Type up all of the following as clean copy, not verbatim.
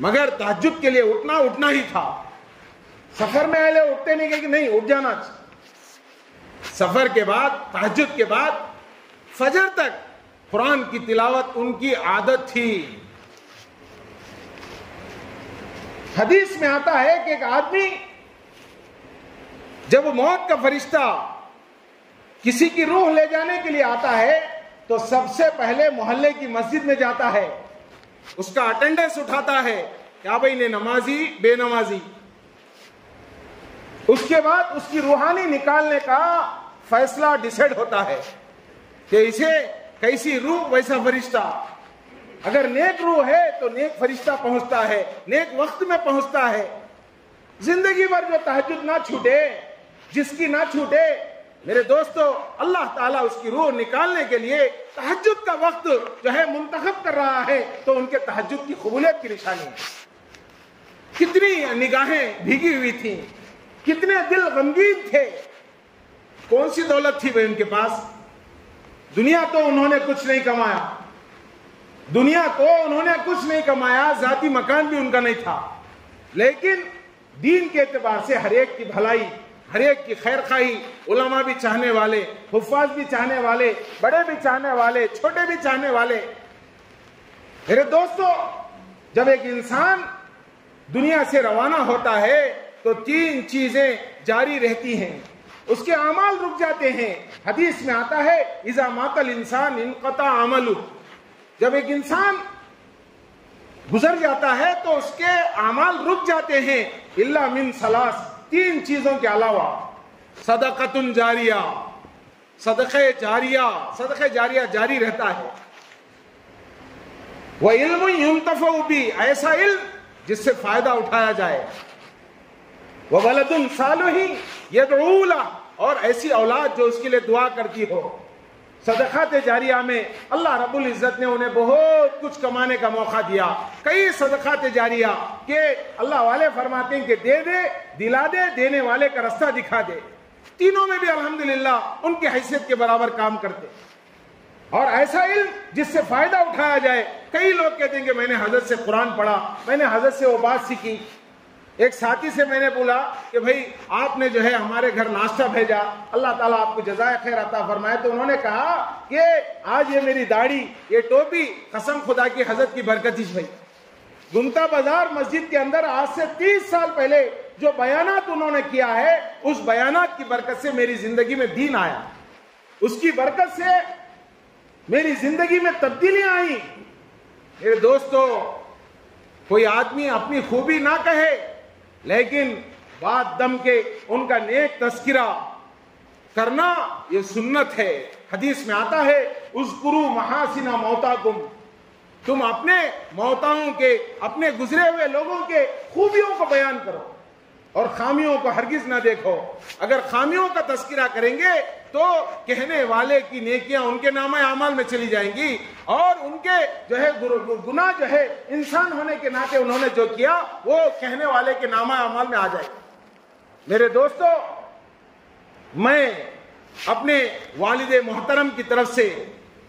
مگر تہجد کے لیے اٹھنا ہی تھا. سفر میں اہل اٹھتے نہیں کہ نہیں اٹھ جانا. سفر کے بعد تہجد کے بعد فجر تک قرآن کی تلاوت ان کی عادت تھی. حدیث میں آتا ہے کہ ایک آدمی جب موت کا فرشتہ کسی کی روح لے جانے کے لیے آتا ہے تو سب سے پہلے محلے کی مسجد میں جاتا ہے, اس کا اٹینڈنس اٹھاتا ہے, کیا بھائی نے نمازی بے نمازی. اس کے بعد اس کی روحانی نکالنے کا فیصلہ ڈیسائیڈ ہوتا ہے کہ اسے کیسی روح ویسا فرشتہ. اگر نیک روح ہے تو نیک فرشتہ پہنچتا ہے, نیک وقت میں پہنچتا ہے. زندگی بھر جو تہجد نہ چھوٹے, جس کی نہ چھوٹے, میرے دوستو اللہ تعالیٰ اس کی روح نکالنے کے لیے تہجد کا وقت جو ہے منتخب کر رہا ہے, تو ان کے تہجد کی قبولیت کی نشانی ہے. کتنی نگاہیں بھیگی ہوئی تھیں, کتنے دل غمگین تھے. کون سی دولت تھی وہ ان کے پاس؟ دنیا تو انہوں نے کچھ نہیں کمایا, دنیا کو انہوں نے کچھ نہیں کمایا, ذاتی مکان بھی ان کا نہیں تھا, لیکن دین کے اعتبار سے ہر ایک کی بھلائی, ہر ایک کی خیر خواہی, علماء بھی چاہنے والے, حفاظ بھی چاہنے والے, بڑے بھی چاہنے والے, چھوٹے بھی چاہنے والے. میرے دوستو جب ایک انسان دنیا سے روانہ ہوتا ہے تو 3 چیزیں جاری رہتی ہیں, اس کے اعمال رک جاتے ہیں. حدیث میں آتا ہے اذا مات الانسان انقطع عملہ, جب ایک انسان گزر جاتا ہے تو اس کے اعمال رک جاتے ہیں, الا من ثلاث, 3 چیزوں کے علاوہ. صدقۃ جاریہ, صدقہ جاریہ جاری رہتا ہے. وعلم ينتفع به, ایسا علم جس سے فائدہ اٹھایا جائے. وولد صالح يدعو له, اور ایسی اولاد جو اس کے لیے دعا کرتی ہو. صدقات جاریہ میں اللہ رب العزت نے انہیں بہت کچھ کمانے کا موقع دیا. کئی صدقات جاریہ کہ اللہ والے فرماتے ہیں کہ دے دے, دلا دے, دینے والے کا رستہ دکھا دے. تینوں میں بھی الحمدللہ ان کی حیثیت کے برابر کام کرتے. اور ایسا علم جس سے فائدہ اٹھایا جائے. کئی لوگ کہتے ہیں کہ میں نے حضرت سے قرآن پڑھا, میں نے حضرت سے وہ بات سیکھی. ایک ساتھی سے میں نے بولا کہ بھائی آپ نے جو ہے ہمارے گھر ناشتہ بھیجا, اللہ تعالیٰ آپ کو جزائے خیر عطا فرمائے. تو انہوں نے کہا کہ آج یہ میری داڑھی, یہ ٹوپی قسم خدا کی حضرت کی برکت ہی بھائی. گمتا بازار مسجد کے اندر آج سے 30 سال پہلے جو بیانات انہوں نے کیا ہے, اس بیانات کی برکت سے میری زندگی میں دین آیا, اس کی برکت سے میری زندگی میں تبدیلیاں آئیں. میرے دوستو کوئی آدمی اپنی خوبی نہ کہے, لیکن بات دم کے ان کا نیک تذکرہ کرنا یہ سنت ہے. حدیث میں آتا ہے اذکروا محاسن موتاکم, تم اپنے موتاؤں کے, اپنے گزرے ہوئے لوگوں کے خوبیوں کو بیان کرو اور خامیوں کو ہرگز نہ دیکھو. اگر خامیوں کا تذکرہ کریں گے تو کہنے والے کی نیکیاں ان کے نامہ اعمال میں چلی جائیں گی, اور ان کے جو ہے گناہ جو ہے انسان ہونے کے ناطے انہوں نے جو کیا وہ کہنے والے کے نامہ اعمال میں آ جائے. میرے دوستو میں اپنے والد محترم کی طرف سے,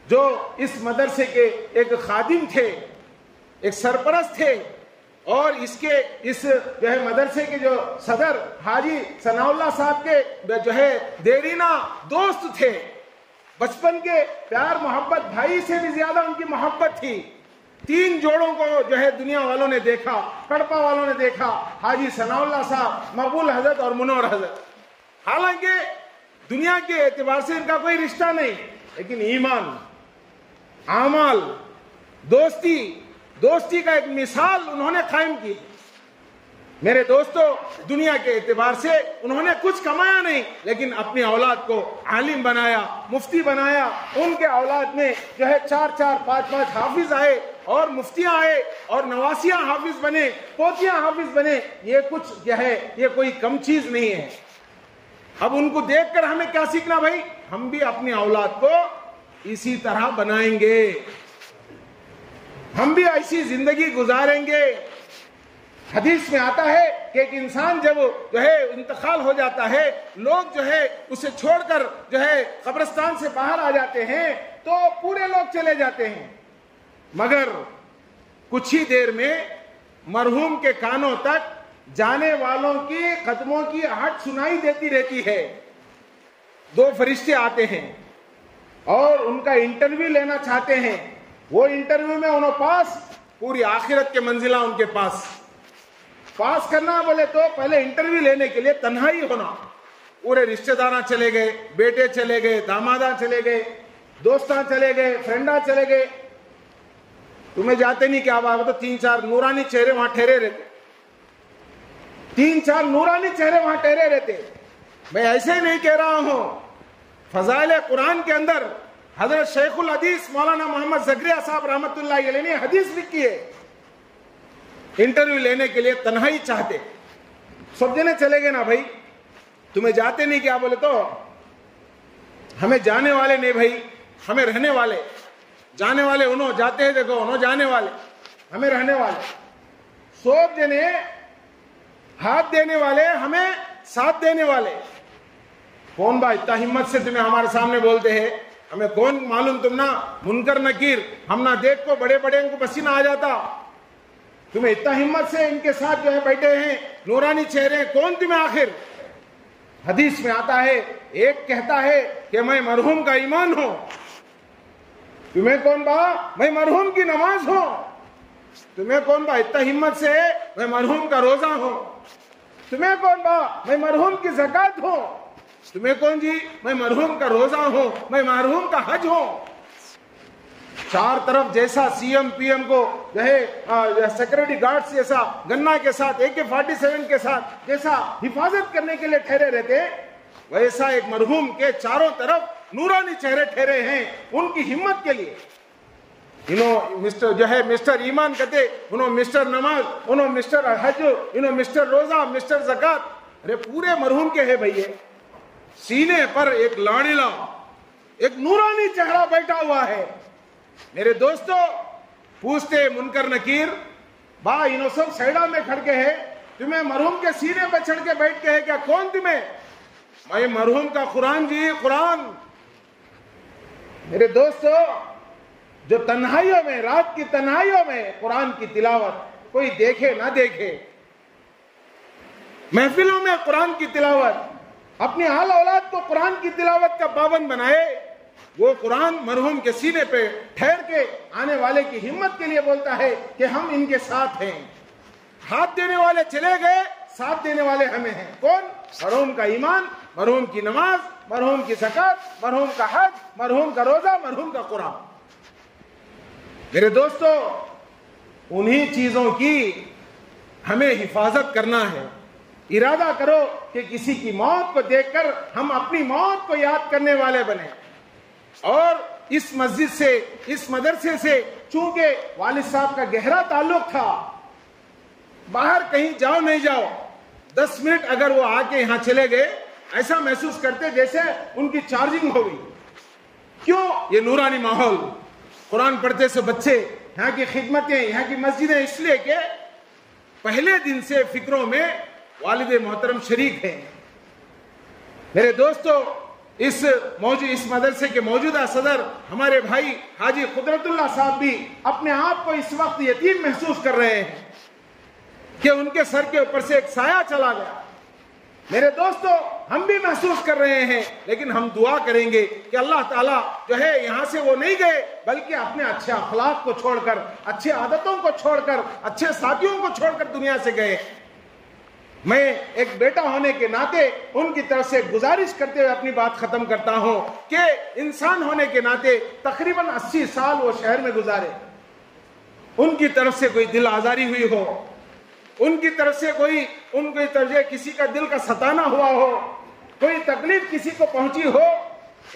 جو اس مدرسے کے ایک خادم تھے, ایک سرپرست تھے, اور اس جو ہے مدرسے کے جو صدر حاجی ثناء اللہ صاحب کے جو ہے دیرینہ دوست تھے. بچپن کے پیار محبت, بھائی سے بھی زیادہ ان کی محبت تھی. 3 جوڑوں کو جو ہے دنیا والوں نے دیکھا, کڑپا والوں نے دیکھا, حاجی ثناء اللہ صاحب, مقبول حضرت اور منور حضرت. حالانکہ دنیا کے اعتبار سے ان کا کوئی رشتہ نہیں, لیکن ایمان, اعمال, دوستی کا ایک مثال انہوں نے قائم کی. میرے دوستو دنیا کے اعتبار سے انہوں نے کچھ کمایا نہیں, لیکن اپنی اولاد کو عالم بنایا, مفتی بنایا. ان کے اولاد میں جو ہے 4-4, 5-5 حافظ آئے, اور مفتیاں آئے, اور نواسیاں حافظ بنے, پوتیاں حافظ بنے. یہ کچھ جو ہے یہ کوئی کم چیز نہیں ہے. اب ان کو دیکھ کر ہمیں کیا سیکھنا بھائی؟ ہم بھی اپنی اولاد کو اسی طرح بنائیں گے, ہم بھی ایسی زندگی گزاریں گے. حدیث میں آتا ہے کہ ایک انسان جب جو ہے انتقال ہو جاتا ہے, لوگ جو ہے اسے چھوڑ کر جو ہے قبرستان سے باہر آ جاتے ہیں تو پورے لوگ چلے جاتے ہیں, مگر کچھ ہی دیر میں مرحوم کے کانوں تک جانے والوں کی قدموں کی آہٹ سنائی دیتی رہتی ہے. 2 فرشتے آتے ہیں اور ان کا انٹرویو لینا چاہتے ہیں. وہ انٹرویو میں انہوں پاس، پوری آخرت کے منزلہ ان کے پاس کرنا بولے تو پہلے انٹرویو لینے کے لیے تنہائی ہونا. پورے رشتہ داراں چلے گئے، بیٹے چلے گئے، داماداں چلے گئے، دوستاں چلے گئے، فرینڈاں چلے گئے. تمہیں جاتے نہیں کیا بات تو 3-4 نورانی چہرے وہاں ٹھہرے رہتے. 3-4 نورانی چہرے وہاں ٹھہرے رہتے. میں ایسے ہی نہیں کہہ رہا ہوں. فضائل قرآن کے اندر حضرت شیخ الحدیث مولانا محمد زکریا صاحب رحمۃ اللہ علیہ نے حدیث لکھی ہے. انٹرویو لینے کے لیے تنہائی چاہتے. سب جنے چلے گئے نا بھائی، تمہیں جاتے نہیں کیا بولے تو ہمیں جانے والے نہیں بھائی، ہمیں رہنے والے. جانے والے انہوں جاتے ہیں، دیکھو انہوں جانے والے، ہمیں رہنے والے. سب جنے ہاتھ دینے والے، ہمیں ساتھ دینے والے. کون با اتنا ہمت سے تمہیں ہمارے سامنے بولتے ہیں؟ ہمیں کون معلوم تم نہ منکر نکیر، ہم نہ دیکھ کو بڑے بڑے ان کو پسینہ آ جاتا. تمہیں اتنا ہمت سے ان کے ساتھ جو ہے بیٹھے ہیں نورانی چہرے، کون تمہیں آخر؟ حدیث میں آتا ہے ایک کہتا ہے کہ میں مرحوم کا ایمان ہوں. تمہیں کون با؟ میں مرحوم کی نماز ہوں. تمہیں کون با اتنا ہمت سے میں مرحوم کا روزہ ہوں. تمہیں کون با؟ میں مرحوم کی زکات ہوں. تمہیں کون جی؟ میں مرحوم کا روزہ ہوں، میں مرحوم کا حج ہوں. 4 طرف جیسا سی ایم پی ایم کو جو ہے سیکورٹی گارڈز جیسا گنا کے ساتھ AK-47 کے ساتھ جیسا حفاظت کرنے کے لیے ٹھہرے رہتے، ویسا ایک مرحوم کے چاروں طرف نورانی چہرے ٹھہرے ہیں ان کی ہمت کے لیے. انہوں مسٹر جو ہے مسٹر ایمان کہتے، انہوں مسٹر نماز، انہوں مسٹر حج، انہوں مسٹر روزہ، مسٹر زکات. ارے پورے مرحوم کے ہے بھائی. سینے پر ایک لاڑیلا، ایک نورانی چہرہ بیٹھا ہوا ہے. میرے دوستو پوچھتے منکر نکیر، با انہوں سب سیڈا میں کھڑ کے ہے، تمہیں مرحوم کے سینے پہ چڑھ کے بیٹھ کے ہے کیا؟ کون تمہیں؟ میں مرحوم کا قرآن جی، قرآن. میرے دوستو جو تنہائیوں میں، رات کی تنہائیوں میں قرآن کی تلاوت، کوئی دیکھے نہ دیکھے، محفلوں میں قرآن کی تلاوت، اپنی آل اولاد کو قرآن کی تلاوت کا پابند بنائے. وہ قرآن مرحوم کے سینے پہ ٹھہر کے آنے والے کی ہمت کے لیے بولتا ہے کہ ہم ان کے ساتھ ہیں. ہاتھ دینے والے چلے گئے، ساتھ دینے والے ہمیں ہیں. کون؟ مرحوم کا ایمان، مرحوم کی نماز، مرحوم کی زکات، مرحوم کا حج، مرحوم کا روزہ، مرحوم کا قرآن. میرے دوستو انہی چیزوں کی ہمیں حفاظت کرنا ہے. ارادہ کرو کہ کسی کی موت کو دیکھ کر ہم اپنی موت کو یاد کرنے والے بنیں. اور اس مسجد سے، اس مدرسے سے چونکہ والد صاحب کا گہرا تعلق تھا، باہر کہیں جاؤ نہیں جاؤ 10 منٹ اگر وہ آ کے یہاں چلے گئے ایسا محسوس کرتے جیسے ان کی چارجنگ ہو گئی. کیوں؟ یہ نورانی ماحول، قرآن پڑھتے سے بچے، یہاں کی خدمتیں، یہاں کی مسجدیں، اس لیے کہ پہلے دن سے فکروں میں والد محترم شریک ہیں. میرے دوستو اس مدرسے کے موجودہ صدر ہمارے بھائی حاجی قدرت اللہ صاحب بھی اپنے آپ کو اس وقت یتیم محسوس کر رہے ہیں کہ ان کے سر کے اوپر سے ایک سایہ چلا گیا. میرے دوستو ہم بھی محسوس کر رہے ہیں، لیکن ہم دعا کریں گے کہ اللہ تعالیٰ جو ہے یہاں سے وہ نہیں گئے بلکہ اپنے اچھے اخلاق کو چھوڑ کر، اچھے عادتوں کو چھوڑ کر، اچھے ساتھیوں کو چھوڑ کر دنیا سے گئے. میں ایک بیٹا ہونے کے ناطے ان کی طرف سے گزارش کرتے ہوئے اپنی بات ختم کرتا ہوں کہ انسان ہونے کے ناطے تقریباً 80 سال وہ شہر میں گزارے. ان کی طرف سے کوئی دل آزاری ہوئی ہو، ان کی طرف سے ان کی طرف سے کسی کا دل کا ستانا ہوا ہو، کوئی تکلیف کسی کو پہنچی ہو،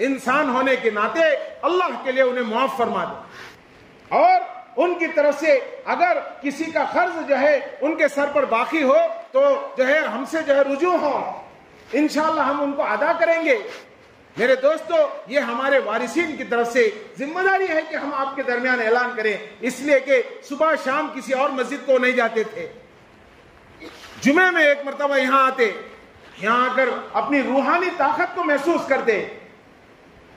انسان ہونے کے ناطے اللہ کے لیے انہیں معاف فرما دے. اور ان کی طرف سے اگر کسی کا قرض جو ہے ان کے سر پر باقی ہو تو جو ہے ہم سے جو ہے رجوع ہو، انشاءاللہ ہم ان کو ادا کریں گے. میرے دوستو یہ ہمارے وارثین کی طرف سے ذمہ داری ہے کہ ہم آپ کے درمیان اعلان کریں، اس لیے کہ صبح شام کسی اور مسجد کو نہیں جاتے تھے. جمعے میں ایک مرتبہ یہاں آتے، یہاں آ کر اپنی روحانی طاقت کو محسوس کرتے.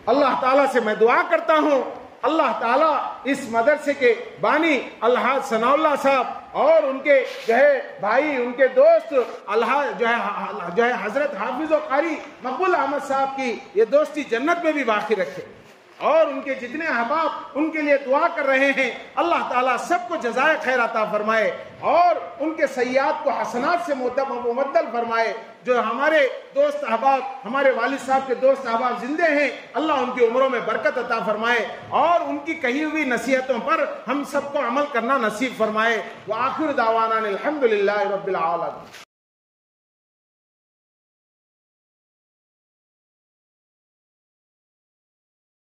اللہ تعالیٰ سے میں دعا کرتا ہوں اللہ تعالیٰ اس مدرسے کے بانی الحاج ثناء اللہ صاحب اور ان کے جو ہے بھائی، ان کے دوست الحاج جو ہے حضرت حافظ و قاری مقبول احمد صاحب کی یہ دوستی جنت میں بھی باقی رکھے، اور ان کے جتنے احباب ان کے لیے دعا کر رہے ہیں اللہ تعالیٰ سب کو جزائے خیر عطا فرمائے اور ان کے سیئات کو حسنات سے مبدل فرمائے۔ جو ہمارے دوست احباب، ہمارے والد صاحب کے دوست احباب زندے ہیں، اللہ ان کی عمروں میں برکت عطا فرمائے اور ان کی کہی ہوئی نصیحتوں پر ہم سب کو عمل کرنا نصیب فرمائے۔ وآخر دعوانا الحمدللہ رب العالمین۔